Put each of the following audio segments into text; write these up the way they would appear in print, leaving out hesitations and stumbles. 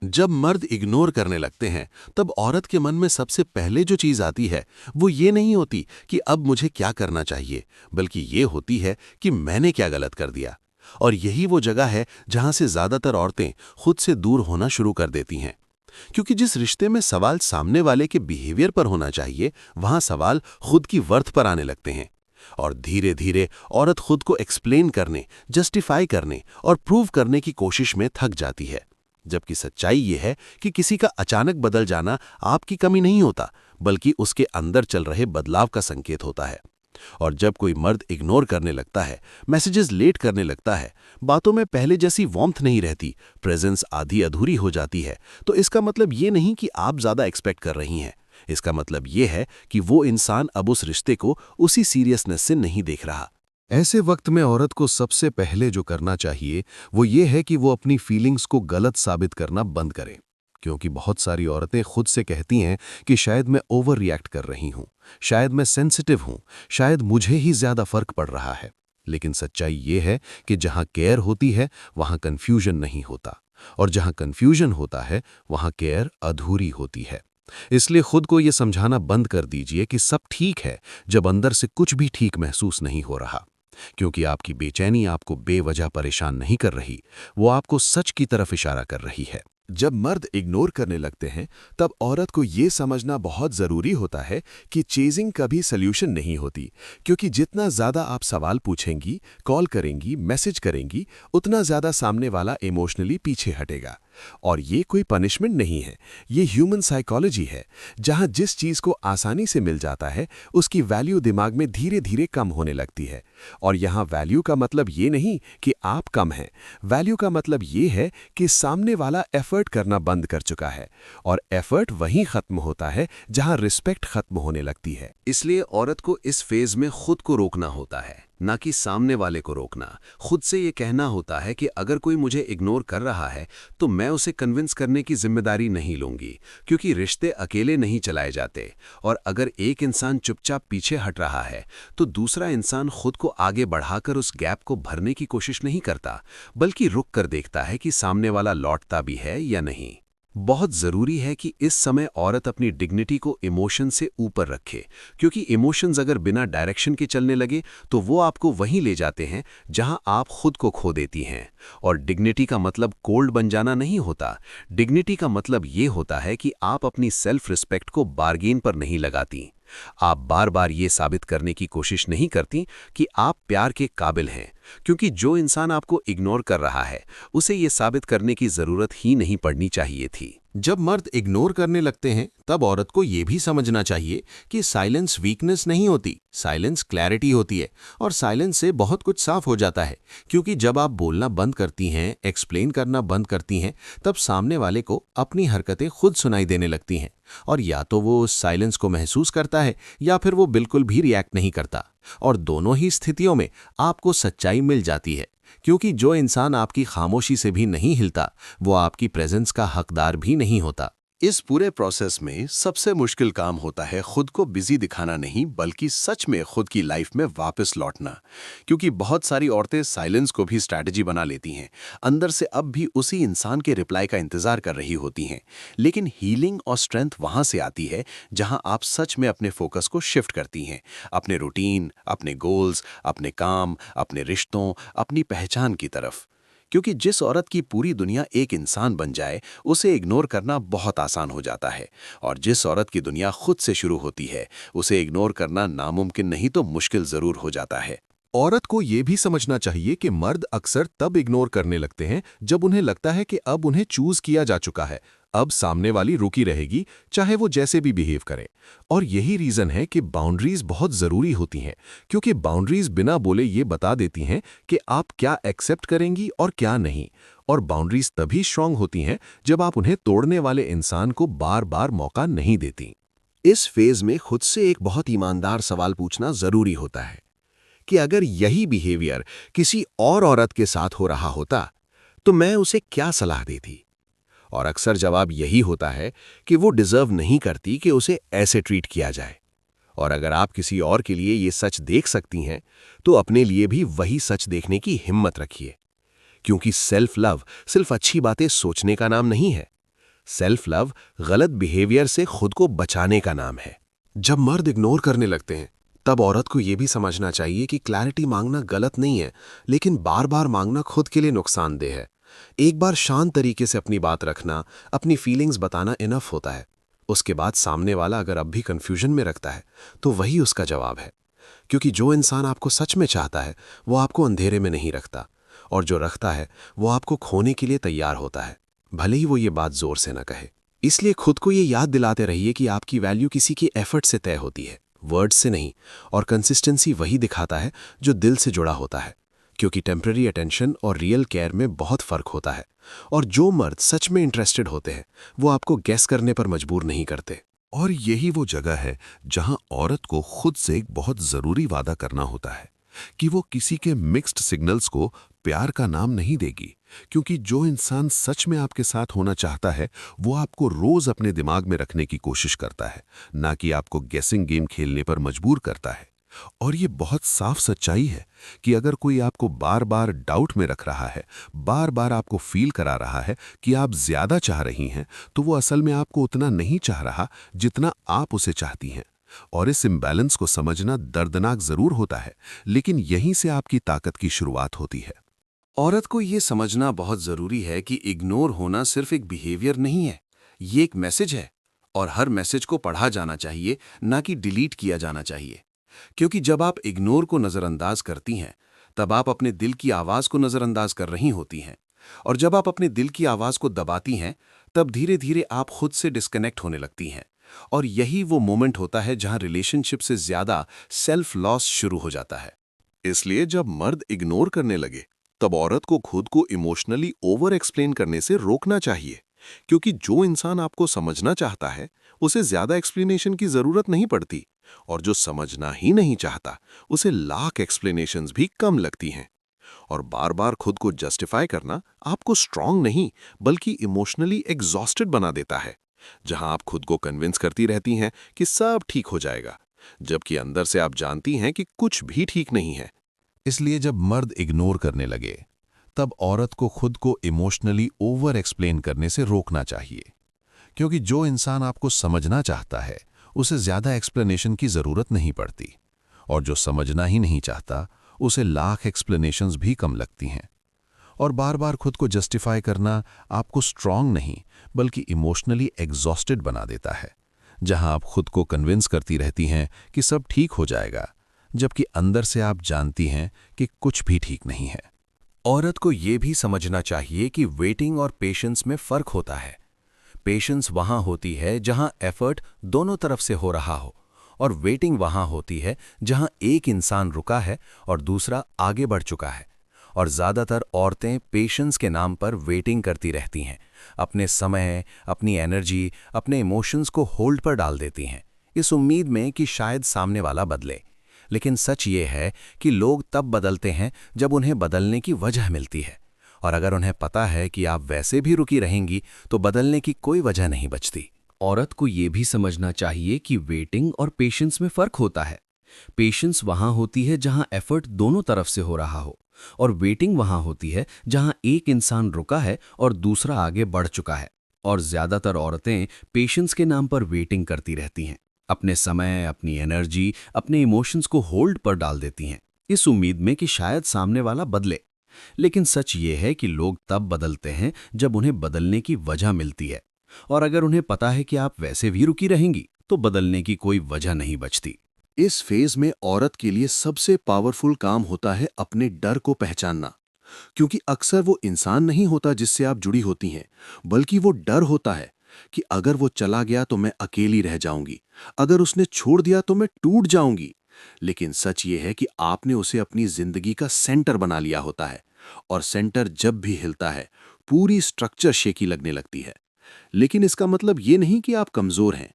जब मर्द इग्नोर करने लगते हैं, तब औरत के मन में सबसे पहले जो चीज आती है, वो ये नहीं होती कि अब मुझे क्या करना चाहिए, बल्कि ये होती है कि मैंने क्या गलत कर दिया। और यही वो जगह है जहां से ज्यादातर औरतें खुद से दूर होना शुरू कर देती हैं। क्योंकि जिस रिश्ते में सवाल सामने वाले के बिहेवियर पर होना चाहिए, वहां सवाल खुद की वर्थ पर आने लगते हैं। और धीरे धीरे औरत खुद को एक्सप्लेन करने, जस्टिफाई करने और प्रूव करने की कोशिश में थक जाती है। जबकि सच्चाई ये है कि किसी का अचानक बदल जाना आपकी कमी नहीं होता, बल्कि उसके अंदर चल रहे बदलाव का संकेत होता है। और जब कोई मर्द इग्नोर करने लगता है, मैसेजेस लेट करने लगता है, बातों में पहले जैसी वार्मथ नहीं रहती, प्रेजेंस आधी अधूरी हो जाती है, तो इसका मतलब ये नहीं कि आप ज्यादा एक्सपेक्ट कर रही हैं। इसका मतलब ये है कि वो इंसान अब उस रिश्ते को उसी सीरियसनेस से नहीं देख रहा। ऐसे वक्त में औरत को सबसे पहले जो करना चाहिए वो ये है कि वो अपनी फीलिंग्स को गलत साबित करना बंद करे। क्योंकि बहुत सारी औरतें खुद से कहती हैं कि शायद मैं ओवर रिएक्ट कर रही हूं, शायद मैं सेंसिटिव हूं, शायद मुझे ही ज्यादा फर्क पड़ रहा है। लेकिन सच्चाई ये है कि जहां केयर होती है वहां कंफ्यूजन नहीं होता, और जहां कंफ्यूजन होता है वहां केयर अधूरी होती है। इसलिए खुद को यह समझाना बंद कर दीजिए कि सब ठीक है, जब अंदर से कुछ भी ठीक महसूस नहीं हो रहा। क्योंकि आपकी बेचैनी आपको बेवजह परेशान नहीं कर रही, वो आपको सच की तरफ इशारा कर रही है। जब मर्द इग्नोर करने लगते हैं, तब औरत को ये समझना बहुत ज़रूरी होता है कि चेजिंग कभी सल्यूशन नहीं होती। क्योंकि जितना ज़्यादा आप सवाल पूछेंगी, कॉल करेंगी, मैसेज करेंगी, उतना ज़्यादा सामने वाला इमोशनली पीछे हटेगा। और ये कोई पनिशमेंट नहीं है, ये ह्यूमन साइकोलॉजी है, जहाँ जिस चीज़ को आसानी से मिल जाता है उसकी वैल्यू दिमाग में धीरे धीरे कम होने लगती है। और यहाँ वैल्यू का मतलब ये नहीं कि आप कम हैं, वैल्यू का मतलब ये है कि सामने वाला एफर्ट करना बंद कर चुका है। और एफर्ट वहीं खत्म होता है जहाँ रिस्पेक्ट खत्म होने लगती है। इसलिए औरत को इस फेज में खुद को रोकना होता है, ना कि सामने वाले को रोकना। खुद से ये कहना होता है कि अगर कोई मुझे इग्नोर कर रहा है तो मैं उसे कन्विंस करने की जिम्मेदारी नहीं लूंगी, क्योंकि रिश्ते अकेले नहीं चलाए जाते। और अगर एक इंसान चुपचाप पीछे हट रहा है तो दूसरा इंसान खुद को आगे बढ़ाकर उस गैप को भरने की कोशिश नहीं करता, बल्कि रुक कर देखता है कि सामने वाला लौटता भी है या नहीं। बहुत ज़रूरी है कि इस समय औरत अपनी डिग्निटी को इमोशन से ऊपर रखे, क्योंकि इमोशंस अगर बिना डायरेक्शन के चलने लगे तो वो आपको वहीं ले जाते हैं जहां आप खुद को खो देती हैं। और डिग्निटी का मतलब कोल्ड बन जाना नहीं होता। डिग्निटी का मतलब ये होता है कि आप अपनी सेल्फ रिस्पेक्ट को बार्गेन पर नहीं लगाती। आप बार बार ये साबित करने की कोशिश नहीं करती कि आप प्यार के काबिल हैं, क्योंकि जो इंसान आपको इग्नोर कर रहा है उसे ये साबित करने की जरूरत ही नहीं पड़नी चाहिए थी। जब मर्द इग्नोर करने लगते हैं, तब औरत को यह भी समझना चाहिए कि साइलेंस वीकनेस नहीं होती, साइलेंस क्लैरिटी होती है। और साइलेंस से बहुत कुछ साफ हो जाता है। क्योंकि जब आप बोलना बंद करती हैं, एक्सप्लेन करना बंद करती हैं, तब सामने वाले को अपनी हरकतें खुद सुनाई देने लगती हैं। और या तो वो उस साइलेंस को महसूस करता है या फिर वो बिल्कुल भी रिएक्ट नहीं करता। और दोनों ही स्थितियों में आपको सच्चाई मिल जाती है। क्योंकि जो इंसान आपकी खामोशी से भी नहीं हिलता, वो आपकी प्रेजेंस का हकदार भी नहीं होता। इस पूरे प्रोसेस में सबसे मुश्किल काम होता है खुद को बिजी दिखाना नहीं, बल्कि सच में खुद की लाइफ में वापस लौटना। क्योंकि बहुत सारी औरतें साइलेंस को भी स्ट्रैटेजी बना लेती हैं, अंदर से अब भी उसी इंसान के रिप्लाई का इंतजार कर रही होती हैं। लेकिन हीलिंग और स्ट्रेंथ वहां से आती है जहां आप सच में अपने फोकस को शिफ्ट करती हैं, अपने रूटीन, अपने गोल्स, अपने काम, अपने रिश्तों, अपनी पहचान की तरफ। क्योंकि जिस औरत की पूरी दुनिया एक इंसान बन जाए, उसे इग्नोर करना बहुत आसान हो जाता है। और जिस औरत की दुनिया खुद से शुरू होती है, उसे इग्नोर करना नामुमकिन नहीं तो मुश्किल जरूर हो जाता है। औरत को यह भी समझना चाहिए कि मर्द अक्सर तब इग्नोर करने लगते हैं जब उन्हें लगता है कि अब उन्हें चूज किया जा चुका है, अब सामने वाली रुकी रहेगी, चाहे वो जैसे भी बिहेव करे। और यही रीजन है कि बाउंड्रीज बहुत जरूरी होती हैं, क्योंकि बाउंड्रीज बिना बोले ये बता देती हैं कि आप क्या एक्सेप्ट करेंगी और क्या नहीं। और बाउंड्रीज तभी स्ट्रांग होती हैं जब आप उन्हें तोड़ने वाले इंसान को बार बार मौका नहीं देती। इस फेज में खुद से एक बहुत ईमानदार सवाल पूछना जरूरी होता है कि अगर यही बिहेवियर किसी और औरत के साथ हो रहा होता तो मैं उसे क्या सलाह देती। और अक्सर जवाब यही होता है कि वो डिजर्व नहीं करती कि उसे ऐसे ट्रीट किया जाए। और अगर आप किसी और के लिए ये सच देख सकती हैं तो अपने लिए भी वही सच देखने की हिम्मत रखिए। क्योंकि सेल्फ लव सिर्फ अच्छी बातें सोचने का नाम नहीं है, सेल्फ लव गलत बिहेवियर से खुद को बचाने का नाम है। जब मर्द इग्नोर करने लगते हैं, तब औरत को यह भी समझना चाहिए कि क्लैरिटी मांगना गलत नहीं है, लेकिन बार बार मांगना खुद के लिए नुकसानदेह है। एक बार शांत तरीके से अपनी बात रखना, अपनी फीलिंग्स बताना इनफ होता है। उसके बाद सामने वाला अगर अब भी कंफ्यूजन में रखता है, तो वही उसका जवाब है। क्योंकि जो इंसान आपको सच में चाहता है, वो आपको अंधेरे में नहीं रखता, और जो रखता है वो आपको खोने के लिए तैयार होता है, भले ही वो ये बात जोर से न कहे। इसलिए खुद को ये याद दिलाते रहिए कि आपकी वैल्यू किसी की एफर्ट से तय होती है, वर्ड से नहीं। और कंसिस्टेंसी वही दिखाता है जो दिल से जुड़ा होता है, क्योंकि टेम्पररी अटेंशन और रियल केयर में बहुत फर्क होता है। और जो मर्द सच में इंटरेस्टेड होते हैं, वो आपको गेस करने पर मजबूर नहीं करते। और यही वो जगह है जहां औरत को खुद से एक बहुत जरूरी वादा करना होता है कि वो किसी के मिक्स्ड सिग्नल्स को प्यार का नाम नहीं देगी, क्योंकि जो इंसान सच में आपके साथ होना चाहता है वो आपको रोज अपने दिमाग में रखने की कोशिश करता है, ना कि आपको गेसिंग गेम खेलने पर मजबूर करता है। और ये बहुत साफ सच्चाई है कि अगर कोई आपको बार बार डाउट में रख रहा है, बार बार आपको फील करा रहा है कि आप ज्यादा चाह रही हैं, तो वो असल में आपको उतना नहीं चाह रहा जितना आप उसे चाहती हैं। और इस इम्बैलेंस को समझना दर्दनाक जरूर होता है, लेकिन यहीं से आपकी ताकत की शुरुआत होती है। औरत को ये समझना बहुत जरूरी है कि इग्नोर होना सिर्फ एक बिहेवियर नहीं है, ये एक मैसेज है। और हर मैसेज को पढ़ा जाना चाहिए, ना कि डिलीट किया जाना चाहिए। क्योंकि जब आप इग्नोर को नजरअंदाज करती हैं, तब आप अपने दिल की आवाज को नजरअंदाज कर रही होती हैं। और जब आप अपने दिल की आवाज को दबाती हैं, तब धीरे धीरे आप खुद से डिस्कनेक्ट होने लगती हैं। और यही वो मोमेंट होता है जहां रिलेशनशिप से ज्यादा सेल्फ लॉस शुरू हो जाता है। इसलिए जब मर्द इग्नोर करने लगे, तब औरत को खुद को इमोशनली ओवर एक्सप्लेन करने से रोकना चाहिए, क्योंकि जो इंसान आपको समझना चाहता है उसे ज्यादा एक्सप्लेनेशन की जरूरत नहीं पड़ती, और जो समझना ही नहीं चाहता उसे लाख एक्सप्लेनेशंस भी कम लगती हैं। और बार बार खुद को जस्टिफाई करना आपको स्ट्रांग नहीं बल्कि इमोशनली एग्जॉस्टेड बना देता है, जहां आप खुद को कन्विंस करती रहती हैं कि सब ठीक हो जाएगा, जबकि अंदर से आप जानती हैं कि कुछ भी ठीक नहीं है। इसलिए जब मर्द इग्नोर करने लगे, तब औरत को खुद को इमोशनली ओवर एक्सप्लेन करने से रोकना चाहिए, क्योंकि जो इंसान आपको समझना चाहता है उसे ज्यादा एक्सप्लेनेशन की जरूरत नहीं पड़ती, और जो समझना ही नहीं चाहता उसे लाख एक्सप्लेनेशंस भी कम लगती हैं। और बार बार खुद को जस्टिफाई करना आपको स्ट्रांग नहीं बल्कि इमोशनली एग्जॉस्टेड बना देता है, जहां आप खुद को कन्विंस करती रहती हैं कि सब ठीक हो जाएगा, जबकि अंदर से आप जानती हैं कि कुछ भी ठीक नहीं है। औरत को ये भी समझना चाहिए कि वेटिंग और पेशेंस में फर्क होता है। पेशेंस वहां होती है जहां एफर्ट दोनों तरफ से हो रहा हो, और वेटिंग वहां होती है जहां एक इंसान रुका है और दूसरा आगे बढ़ चुका है। और ज्यादातर औरतें पेशेंस के नाम पर वेटिंग करती रहती हैं, अपने समय, अपनी एनर्जी, अपने इमोशंस को होल्ड पर डाल देती हैं, इस उम्मीद में कि शायद सामने वाला बदले। लेकिन सच ये है कि लोग तब बदलते हैं जब उन्हें बदलने की वजह मिलती है, और अगर उन्हें पता है कि आप वैसे भी रुकी रहेंगी तो बदलने की कोई वजह नहीं बचती। औरत को ये भी समझना चाहिए कि वेटिंग और पेशेंस में फर्क होता है। पेशेंस वहां होती है जहां एफर्ट दोनों तरफ से हो रहा हो, और वेटिंग वहां होती है जहां एक इंसान रुका है और दूसरा आगे बढ़ चुका है। और ज्यादातर औरतें पेशेंस के नाम पर वेटिंग करती रहती हैं, अपने समय, अपनी एनर्जी, अपने इमोशंस को होल्ड पर डाल देती हैं, इस उम्मीद में कि शायद सामने वाला बदले। लेकिन सच ये है कि लोग तब बदलते हैं जब उन्हें बदलने की वजह मिलती है, और अगर उन्हें पता है कि आप वैसे भी रुकी रहेंगी तो बदलने की कोई वजह नहीं बचती। इस फेज में औरत के लिए सबसे पावरफुल काम होता है अपने डर को पहचानना, क्योंकि अक्सर वो इंसान नहीं होता जिससे आप जुड़ी होती हैं, बल्कि वो डर होता है कि अगर वो चला गया तो मैं अकेली रह जाऊंगी, अगर उसने छोड़ दिया तो मैं टूट जाऊंगी। लेकिन सच ये है कि आपने उसे अपनी जिंदगी का सेंटर बना लिया होता है, और सेंटर जब भी हिलता है पूरी स्ट्रक्चर शेकी लगने लगती है। लेकिन इसका मतलब ये नहीं कि आप कमजोर हैं,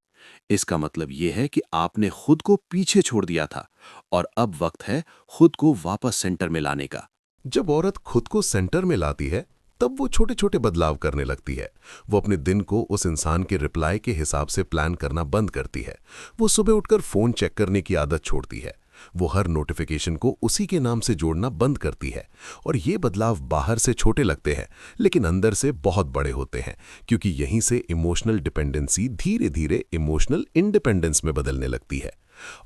इसका मतलब ये है कि आपने खुद को पीछे छोड़ दिया था, और अब वक्त है खुद को वापस सेंटर में लाने का। जब औरत खुद को सेंटर में लाती है, तब वो छोटे छोटे बदलाव करने लगती है। वो अपने दिन को उस इंसान के रिप्लाई के हिसाब से प्लान करना बंद करती है। वो सुबह उठकर फोन चेक करने की आदत छोड़ती है। वो हर नोटिफिकेशन को उसी के नाम से जोड़ना बंद करती है। और ये बदलाव बाहर से छोटे लगते हैं, लेकिन अंदर से बहुत बड़े होते हैं, क्योंकि यहीं से इमोशनल डिपेंडेंसी धीरे धीरे इमोशनल इंडिपेंडेंस में बदलने लगती है।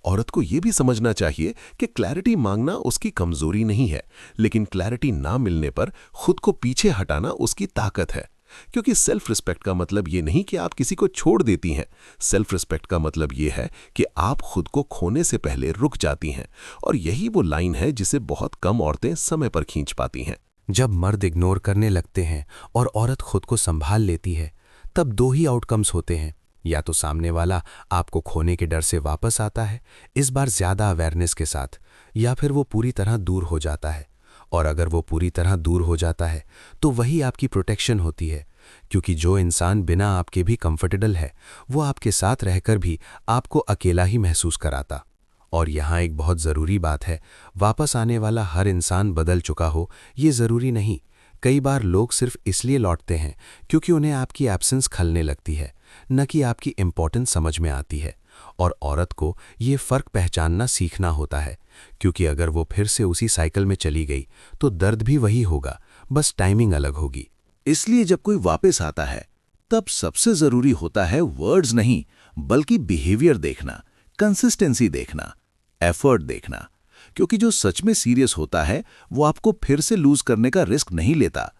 औरत को यह भी समझना चाहिए कि क्लैरिटी मांगना उसकी कमजोरी नहीं है, लेकिन क्लैरिटी ना मिलने पर खुद को पीछे हटाना उसकी ताकत है। क्योंकि सेल्फ रिस्पेक्ट का मतलब ये नहीं कि आप किसी को छोड़ देती हैं। सेल्फ रिस्पेक्ट का मतलब ये है कि आप खुद को खोने से पहले रुक जाती हैं। और यही वो लाइन है जिसे बहुत कम औरतें समय पर खींच पाती हैं। जब मर्द इग्नोर करने लगते हैं और औरत खुद को संभाल लेती है, तब दो ही आउटकम्स होते हैं। या तो सामने वाला आपको खोने के डर से वापस आता है, इस बार ज्यादा अवेयरनेस के साथ, या फिर वो पूरी तरह दूर हो जाता है। और अगर वो पूरी तरह दूर हो जाता है तो वही आपकी प्रोटेक्शन होती है, क्योंकि जो इंसान बिना आपके भी कंफर्टेबल है वो आपके साथ रहकर भी आपको अकेला ही महसूस कराता। और यहाँ एक बहुत ज़रूरी बात है, वापस आने वाला हर इंसान बदल चुका हो ये ज़रूरी नहीं। कई बार लोग सिर्फ इसलिए लौटते हैं क्योंकि उन्हें आपकी एब्सेंस खलने लगती है, न कि आपकी इम्पोर्टेंस समझ में आती है। और औरत को ये फ़र्क पहचानना सीखना होता है, क्योंकि अगर वो फिर से उसी साइकिल में चली गई तो दर्द भी वही होगा, बस टाइमिंग अलग होगी। इसलिए जब कोई वापस आता है तब सबसे जरूरी होता है वर्ड्स नहीं, बल्कि बिहेवियर देखना, कंसिस्टेंसी देखना, एफर्ट देखना। क्योंकि जो सच में सीरियस होता है वो आपको फिर से लूज करने का रिस्क नहीं लेता,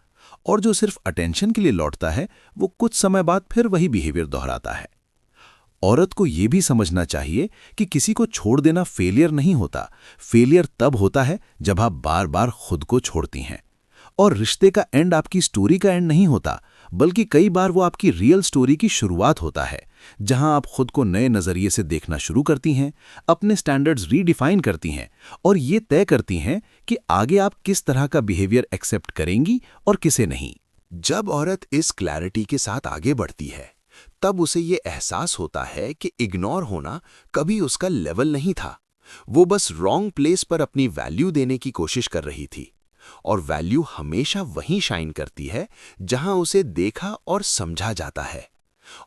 और जो सिर्फ अटेंशन के लिए लौटता है वो कुछ समय बाद फिर वही बिहेवियर दोहराता है। औरत को यह भी समझना चाहिए कि किसी को छोड़ देना फेलियर नहीं होता। फेलियर तब होता है जब आप बार बार खुद को छोड़ती हैं। और रिश्ते का एंड आपकी स्टोरी का एंड नहीं होता, बल्कि कई बार वो आपकी रियल स्टोरी की शुरुआत होता है, जहां आप खुद को नए नजरिए से देखना शुरू करती हैं, अपने स्टैंडर्ड्स रीडिफाइन करती हैं और ये तय करती हैं कि आगे आप किस तरह का बिहेवियर एक्सेप्ट करेंगी और किसे नहीं। जब औरत इस क्लैरिटी के साथ आगे बढ़ती है, तब उसे ये एहसास होता है कि इग्नोर होना कभी उसका लेवल नहीं था। वो बस रॉन्ग प्लेस पर अपनी वैल्यू देने की कोशिश कर रही थी। और वैल्यू हमेशा वहीं शाइन करती है जहां उसे देखा और समझा जाता है।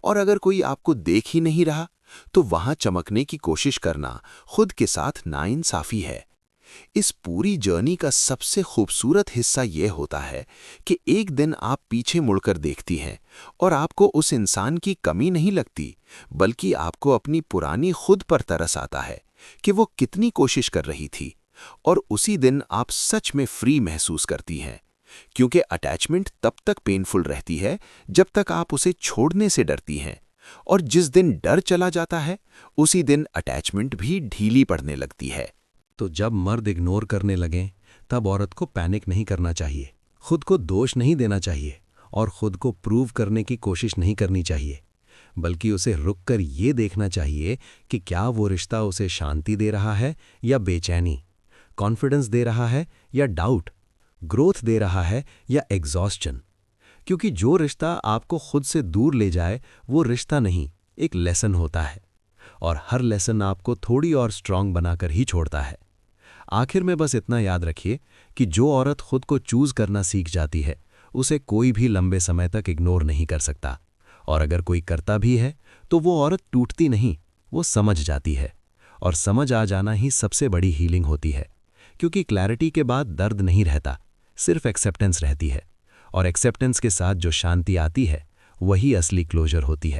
और अगर कोई आपको देख ही नहीं रहा, तो वहां चमकने की कोशिश करना खुद के साथ नाइंसाफी है। इस पूरी जर्नी का सबसे खूबसूरत हिस्सा यह होता है कि एक दिन आप पीछे मुड़कर देखती हैं और आपको उस इंसान की कमी नहीं लगती, बल्कि आपको अपनी पुरानी खुद पर तरस आता है कि वो कितनी कोशिश कर रही थी। और उसी दिन आप सच में फ्री महसूस करती हैं, क्योंकि अटैचमेंट तब तक पेनफुल रहती है जब तक आप उसे छोड़ने से डरती हैं। और जिस दिन डर चला जाता है, उसी दिन अटैचमेंट भी ढीली पड़ने लगती है। तो जब मर्द इग्नोर करने लगें, तब औरत को पैनिक नहीं करना चाहिए, खुद को दोष नहीं देना चाहिए और खुद को प्रूव करने की कोशिश नहीं करनी चाहिए, बल्कि उसे रुककर ये देखना चाहिए कि क्या वो रिश्ता उसे शांति दे रहा है या बेचैनी, कॉन्फिडेंस दे रहा है या डाउट, ग्रोथ दे रहा है या एग्जॉस्शन। क्योंकि जो रिश्ता आपको खुद से दूर ले जाए वो रिश्ता नहीं, एक लेसन होता है, और हर लेसन आपको थोड़ी और स्ट्रांग बनाकर ही छोड़ता है। आखिर में बस इतना याद रखिए कि जो औरत खुद को चूज करना सीख जाती है, उसे कोई भी लंबे समय तक इग्नोर नहीं कर सकता। और अगर कोई करता भी है तो वो औरत टूटती नहीं, वो समझ जाती है। और समझ आ जाना ही सबसे बड़ी हीलिंग होती है, क्योंकि क्लैरिटी के बाद दर्द नहीं रहता, सिर्फ एक्सेप्टेंस रहती है। और एक्सेप्टेंस के साथ जो शांति आती है वही असली क्लोजर होती है।